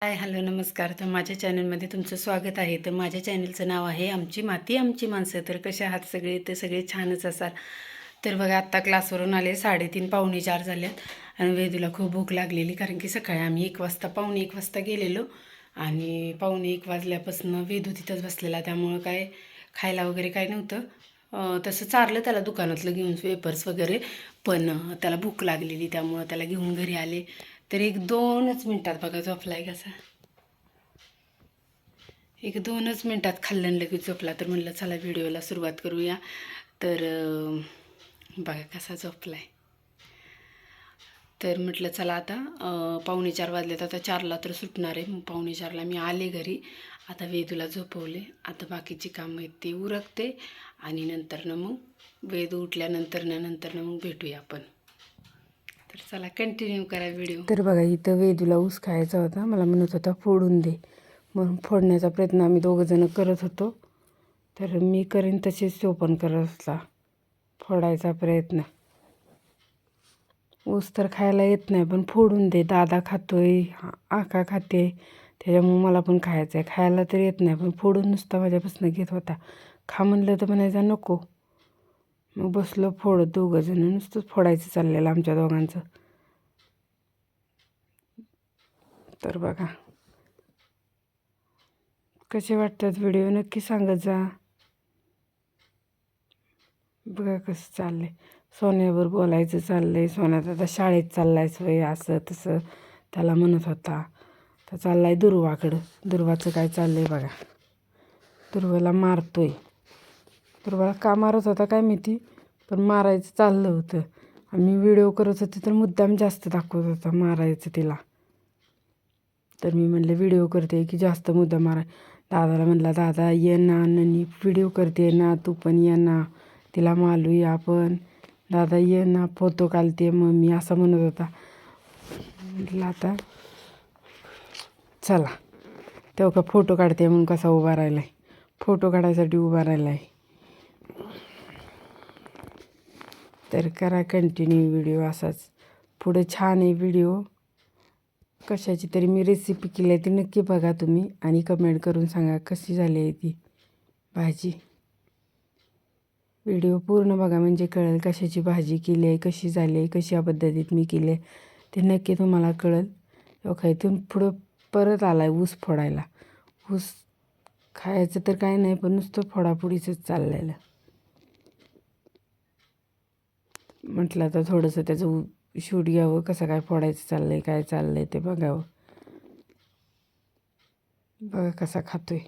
Hi hello नमस्कार. तर माझ्या चॅनलमध्ये तुमचं स्वागत आहे. तर माझ्या चॅनलचं नाव आहे आमची माती आमची माणसं. तर कसे आहात सगळे? तर सगळे छानच असाल. तर बघा आत्ता क्लासवरून आले, 3:30 पावणे 4 झाल्यात आणि वेदूला खूप भूक लागलेली, कारण की सकाळी आम्ही 1 वाजता पावणे 1 वाजता गेलेलो आणि पावणे 1 वाजल्यापासून वेदू तिथंच बसलेला, त्यामुळं काय खायला वगैरे काय नव्हतं. तसं चारलं त्याला दुकानातलं घेऊन वेपर्स वगैरे, पण त्याला भूक लागलेली त्यामुळं त्याला घेऊन घरी आले. तर 1-2च मिनटात बघा झोपलाय कसा. 1-2च मिनटात खाल्लं आणि लगेच झोपला. तर म्हटलं चला व्हिडिओला सुरुवात करूया. तर बघा कसा झोपलाय. तर म्हटलं चला आता पावणे 4 वाजलेत, आता 4ला तर सुटणार आहे. मग पावणे 4ला मी आले घरी. आता वेदूला झोपवले. आता बाकीची कामं आहेत ती उरकते आणि नंतरनं मग वेदू उठल्यानंतरनं मग भेटूया आपण. तर चला कंटिन्यू करा व्हिडिओ. तर बघा इथं वेदूला ऊस खायचा होता, मला म्हणत होता फोडून दे, म्हणून फोडण्याचा प्रयत्न आम्ही दोघंजणं करत होतो. तर मी करेन तसेच तो पण करत होता, फोडायचा प्रयत्न. ऊस तर खायला येत नाही, पण फोडून दे, दादा खातोय, आका खाते, त्याच्यामुळे मला पण खायचं आहे. खायला तर येत नाही, पण फोडून नुसता माझ्यापासून घेत होता. खा म्हणलं तर म्हणायचं नको. मग बसलो फोडत, दोघंजणं नुसतंच फोडायचं चाललेलं आमच्या दोघांचं. तर बघा कसे वाटतात व्हिडिओ नक्की सांगत जा. बघा कसं चाललंय, सोन्यावर बोलायचं चाललंय. सोन्यात आता शाळेत चाललाय वय, असं तसं त्याला म्हणत होता. तर चाललाय दुर्वाकडं. दुर्वाचं काय चाललंय बघा, दुर्वाला मारतोय. दुर्वाला का मारत होता काय माहिती, पण मारायचं चाललं होतं. आम्ही व्हिडिओ करत होते तर मुद्दाम जास्त दाखवत होता मारायचं तिला. तर मी म्हणले व्हिडिओ करते की जास्त मुद्दा माराय. दादाला म्हणला दादा ये ना, ननी व्हिडिओ करते ना, तू पण ये ना, तिला मालूया आपण. दादा ये ना, फोटो काढते मम्मी, असं म्हणत होता. म्हटलं आता चला, तेव्हा का फोटो काढते म्हणून कसा उभा राहिला आहे, फोटो काढायसाठी उभा राहिला आहे. तर करा कंटिन्यू व्हिडिओ असाच. पुढे छान आहे व्हिडिओ. कशाची तरी मी रेसिपी केली आहे ती नक्की बघा तुम्ही आणि कमेंट करून सांगा कशी झाली आहे ती भाजी. व्हिडिओ पूर्ण बघा म्हणजे कळेल कशाची भाजी केली आहे, कशी झाली आहे, कशा पद्धतीत मी केली आहे ते नक्की तुम्हाला कळेल. इथून पुढं परत आला आहे ऊस फोडायला. ऊस खायचं तर काय नाही, पण नुसतं फोडाफोडीचंच चाललेलं. म्हटलं तर थोडंसं त्याचं शूट घ्यावं, कसं काय फोडायचं चाललं आहे, काय चाललं आहे ते बघावं. बघा कसा खातोय.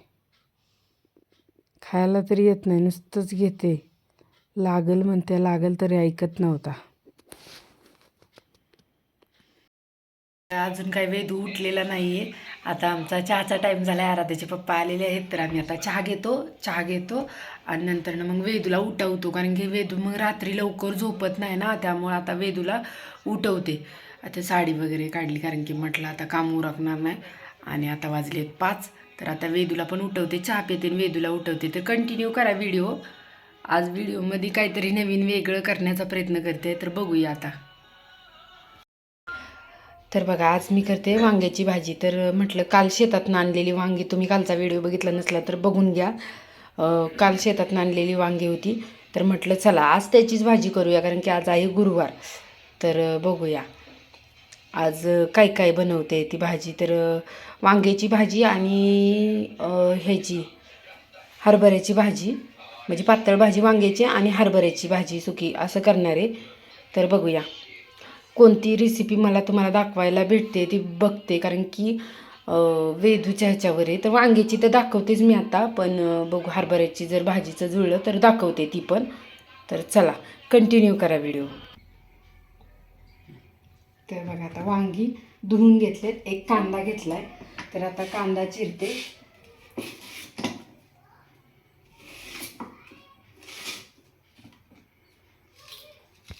खायला तरी येत नाही, नुसतंच घेते. लागल म्हणते, लागल तरी ऐकत नव्हता. अजून काही वेदू उठलेला नाही आहे. आता आमचा चहाचा टाईम झाला आहे. आराध्याचे पप्पा आलेले आहेत, तर आम्ही आता चहा घेतो आणि नंतर मग वेदूला उठवतो, कारण की वेदू मग रात्री लवकर झोपत नाही ना, त्यामुळं आता वेदूला उठवते. आता साडी वगैरे काढली, कारण की म्हटलं आता काम उरकणार नाही आणि आता वाजलेत 5. तर आता वेदूला पण उठवते, चहा पिते आणि वेदूला उठवते. तर कंटिन्यू करा व्हिडिओ. आज व्हिडिओमध्ये काहीतरी नवीन वेगळं करण्याचा प्रयत्न करते, तर बघूया आता. तर बघा आज मी करते वांग्याची भाजी. तर म्हटलं काल शेतातून आणलेली वांगी, तुम्ही कालचा व्हिडिओ बघितला नसला तर बघून घ्या. काल शेतातून आणलेली वांगी होती, तर म्हटलं चला आज त्याचीच भाजी करूया, कारण की आज आहे गुरुवार. तर बघूया आज काय काय बनवते ती भाजी. तर वांग्याची भाजी आणि ह्याची हरभऱ्याची भाजी, म्हणजे पातळ भाजी वांग्याची आणि हरभऱ्याची भाजी सुकी असं करणार आहे. तर बघूया कोणती रेसिपी मला तुम्हाला दाखवायला भेटते ती बघते, कारण की वेदूच्या ह्याच्यावर आहे. तर वांग्याची तर दाखवतेच मी आता, पण बघू हरभऱ्याची जर भाजीचं जुळलं तर दाखवते ती पण. तर चला कंटिन्यू करा व्हिडिओ. तर बघा आता वांगी धुवून घेतलेत, एक कांदा घेतलाय, तर आता कांदा चिरते.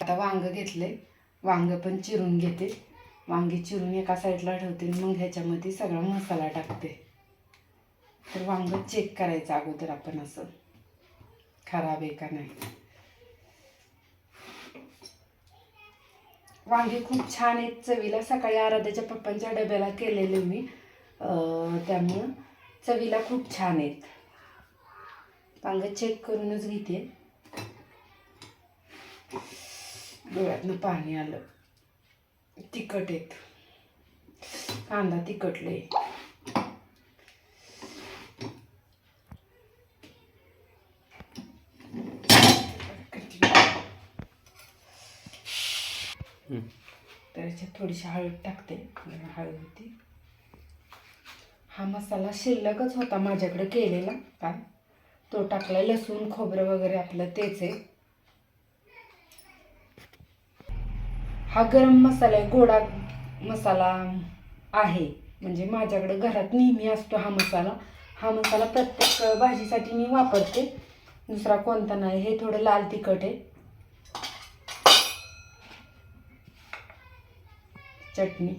आता वांग घेतले, वांग पण चिरून घेते. वांगी चिरून एका साईडला ठेवते, मग ह्याच्यामध्ये सगळा मसाला टाकते. तर वांग चेक करायचं अगोदर आपण, असं खराब आहे का नाही. वांगे खूप छान आहेत चवीला. सकाळी आराध्याच्या पप्पांच्या डब्याला केलेले मी, त्यामुळं चवीला खूप छान आहेत. वांगं चेक करूनच घेते. डोळ्यातनं पाणी आलं. तिखट आहेत, कांदा तिखटले. तर याच्यात थोडीशी हळद टाकते. हळद होती. हा मसाला शिल्लकच होता माझ्याकडे केलेला काय, तो टाकला. लसूण खोबरं वगैरे आपलं तेच आहे. हा गरम मसाला आहे, गोडा मसाला आहे. म्हणजे माझ्याकडे घरात नेहमी असतो हा मसाला. हा मसाला प्रत्येक भाजीसाठी मी वापरते, दुसरा कोणता नाही. हे थोडं लाल तिखट आहे. चटणी,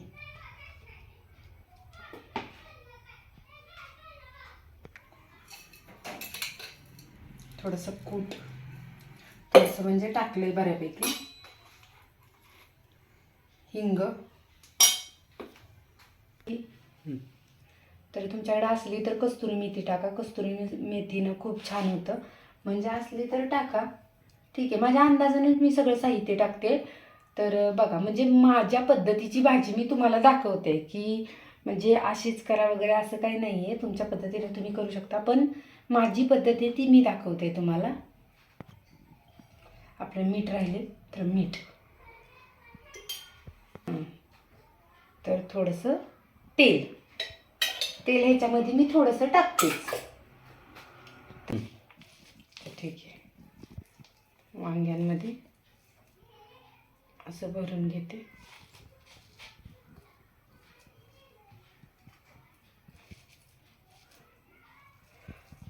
थोडंसं कूट, थोडंसं म्हणजे टाकलंय बऱ्यापैकी. हिंग. तर तुमच्याकडे असली तर कस्तुरी मेथी टाका. कस्तुरी मेथीनं खूप छान होतं. म्हणजे असली तर टाका, ठीक आहे. माझ्या अंदाजानेच मी सगळं साहित्य टाकते. तर बघा, म्हणजे माझ्या पद्धतीची भाजी मी तुम्हाला दाखवते, की म्हणजे अशीच करा वगैरे असं काही नाही आहे. तुमच्या पद्धतीने तुम्ही करू शकता, पण माझी पद्धत आहे ती मी दाखवते तुम्हाला. आपलं मीठ राहिले तर मीठ, तर थोडंसं तेल. तेल ह्याच्यामध्ये मी थोडंसं टाकतेच. ठीक आहे. वांग्यांमध्ये असं भरून घेते.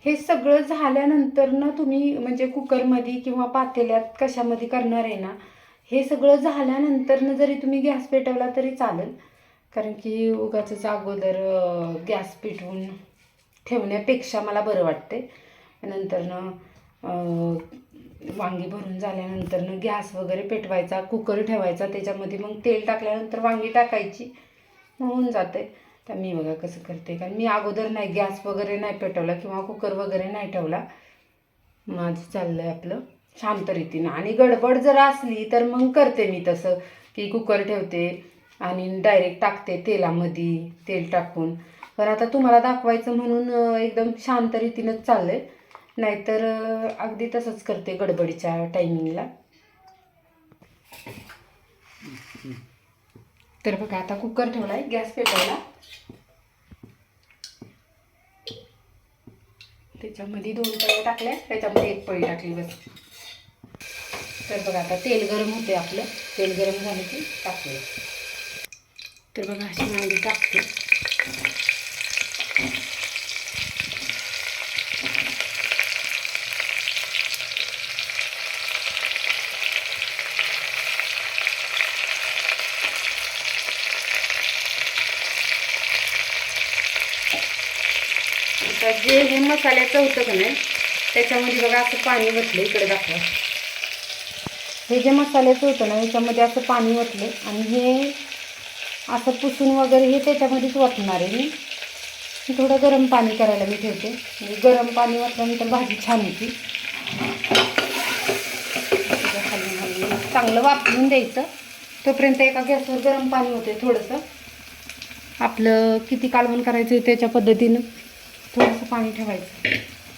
हे सगळं झाल्यानंतर ना तुम्ही म्हणजे कुकरमध्ये किंवा पातेल्यात कशामध्ये करणार आहे ना, हे सगळं झाल्यानंतर ना जरी तुम्ही गॅस पेटवला तरी चालेल. कारण की उगाचच अगोदर गॅस पेटवून ठेवण्यापेक्षा मला बरं वाटते. नंतर ना वांगी भरून झाल्यानंतर ना गॅस वगैरे पेटवायचा, कुकर ठेवायचा, त्याच्यामध्ये मग तेल टाकल्यानंतर वांगी टाकायची, होऊन जाते. तर मी बघा कसं करते, कारण मी अगोदर नाही गॅस वगैरे नाही पेटवला किंवा कुकर वगैरे नाही ठेवला. माझं चाललं आहे आपलं शांत रीतीनं. आणि गडबड जर असली तर मग करते मी तसं, की कुकर ठेवते आणि डायरेक्ट टाकते तेलामध्ये, तेल टाकून. पण आता तुम्हाला दाखवायचं म्हणून एकदम शांत रीतीनंच चाललं आहे. नाहीतर अगदी तसंच करते गडबडीच्या टायमिंगला. तर बघा, आता कुकर ठेवलाय, गॅस पेटवला, त्याच्यामध्ये 2 पळी टाकल्या, त्याच्यामध्ये 1 पळी टाकली बस. तर बघा, आता तेल गरम होते आपलं. तेल गरम झालं की टाकलं. तर बघा, अशी वांगी टाकते. आता जे हे मसाल्याचं होतं का नाही, त्याच्यामध्ये बघा असं पाणी वतलं. इकडे दाखवा. हे जे मसाल्याचं होतं ना, याच्यामध्ये असं पाणी वतलं आणि हे असं पुसून वगैरे हे त्याच्यामध्येच वतणार आहे मी. थोडं गरम पाणी करायला मी ठेवते. म्हणजे गरम पाणी वतल्यानंतर भाजी छान होती. चांगलं वापरून द्यायचं. तोपर्यंत एका गॅसवर गरम पाणी होते. थोडंसं आपलं किती कालवण करायचं आहे त्याच्या पद्धतीनं थोडंसं पाणी ठेवायचं.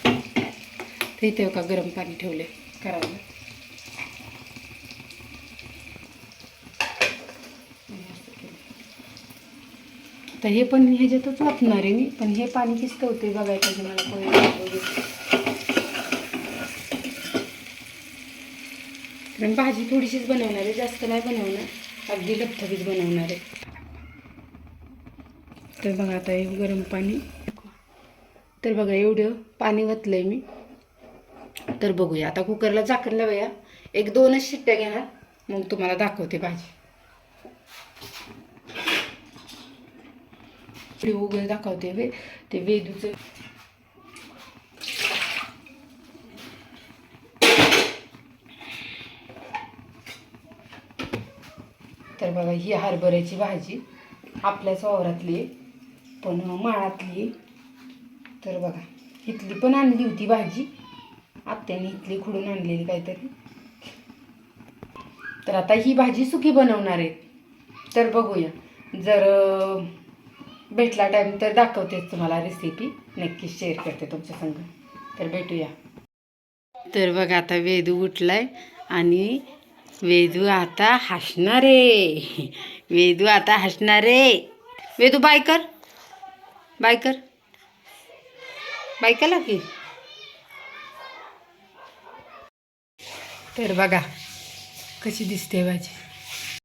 तर इथे का गरम पाणी ठेवले करायला. तर हे पण ह्याच्यातच वापरणार आहे मी, पण हे पाणी किसकवते बघायला पाहिजे मला पोहे. कारण भाजी थोडीशीच बनवणार आहे, जास्त नाही बनवणार, अगदी लपथबीत बनवणार आहे. तर बघा, आता हे गरम पाणी, तर बघा एवढं पाणी वतलंय मी. तर बघूया, आता कुकरला झाकण लावूया. 1-2च शिट्ट्या घेणार, मग तुम्हाला दाखवते भाजी. वगैरे दाखवते ते वेदूचं. तर बघा, ही हरभऱ्याची भाजी आपल्याच वावरातली आहे. पण माळातली. तर बघा इथली पण आणली होती भाजी, आत्याने इथली खुडून आणलेली काहीतरी. तर आता ही भाजी सुकी बनवणार आहे. तर बघूया, जर भेटला टाईम तर दाखवतेच तुम्हाला रेसिपी, नक्कीच शेअर करते तुमच्या संग. तर भेटूया. तर बघा आता वेदू उठलाय आणि वेदू आता हसणार आहे. वेदू आता हसणार आहे. वेदू बाय कर, बाय कर, बाय केला की. तर बघा कशी दिसते भाजी.